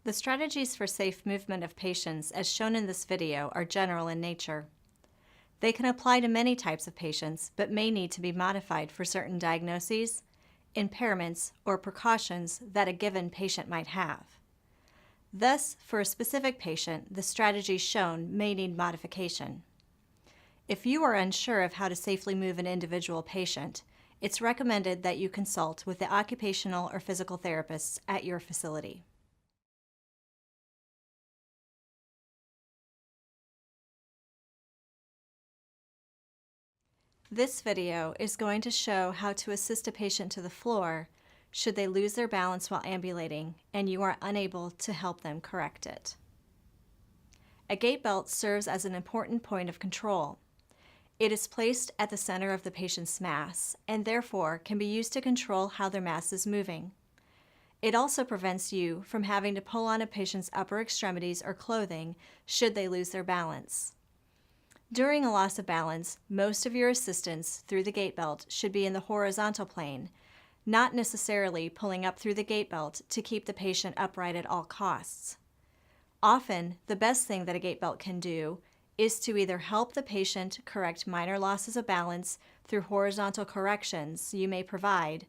The strategies for safe movement of patients as shown in this video are general in nature. They can apply to many types of patients, but may need to be modified for certain diagnoses, impairments, or precautions that a given patient might have. Thus, for a specific patient, the strategies shown may need modification. If you are unsure of how to safely move an individual patient, it's recommended that you consult with the occupational or physical therapists at your facility. This video is going to show how to assist a patient to the floor should they lose their balance while ambulating and you are unable to help them correct it. A gait belt serves as an important point of control. It is placed at the center of the patient's mass and therefore can be used to control how their mass is moving. It also prevents you from having to pull on a patient's upper extremities or clothing should they lose their balance. During a loss of balance, most of your assistance through the gait belt should be in the horizontal plane, not necessarily pulling up through the gait belt to keep the patient upright at all costs. Often, the best thing that a gait belt can do is to either help the patient correct minor losses of balance through horizontal corrections you may provide,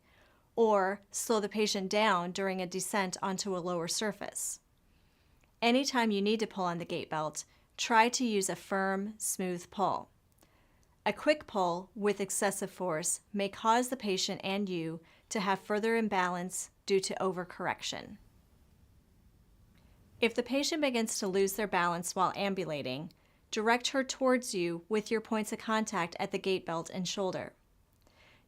or slow the patient down during a descent onto a lower surface. Anytime you need to pull on the gait belt, try to use a firm, smooth pull. A quick pull with excessive force may cause the patient and you to have further imbalance due to overcorrection. If the patient begins to lose their balance while ambulating, direct her towards you with your points of contact at the gait belt and shoulder.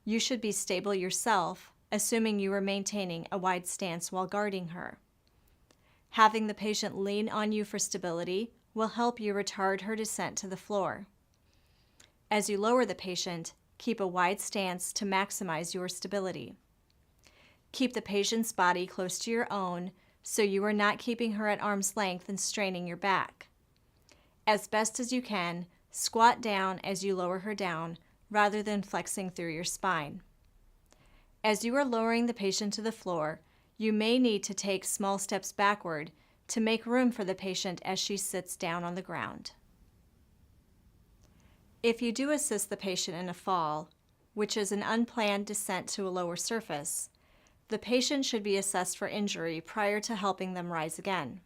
You should be stable yourself, assuming you are maintaining a wide stance while guarding her. Having the patient lean on you for stability will help you retard her descent to the floor. As you lower the patient, keep a wide stance to maximize your stability. Keep the patient's body close to your own so you are not keeping her at arm's length and straining your back. As best as you can, squat down as you lower her down rather than flexing through your spine. As you are lowering the patient to the floor, you may need to take small steps backward to make room for the patient as she sits down on the ground. If you do assist the patient in a fall, which is an unplanned descent to a lower surface, the patient should be assessed for injury prior to helping them rise again.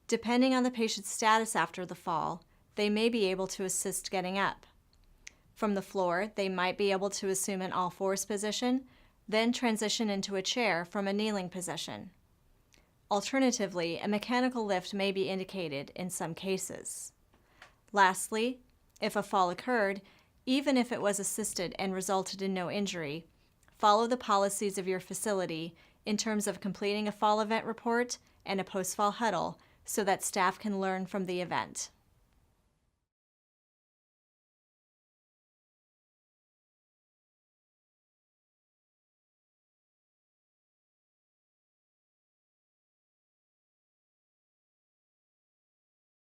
Depending on the patient's status after the fall, they may be able to assist getting up. From the floor, they might be able to assume an all-fours position, then transition into a chair from a kneeling position. Alternatively, a mechanical lift may be indicated in some cases. Lastly, if a fall occurred, even if it was assisted and resulted in no injury, follow the policies of your facility in terms of completing a fall event report and a post-fall huddle so that staff can learn from the event.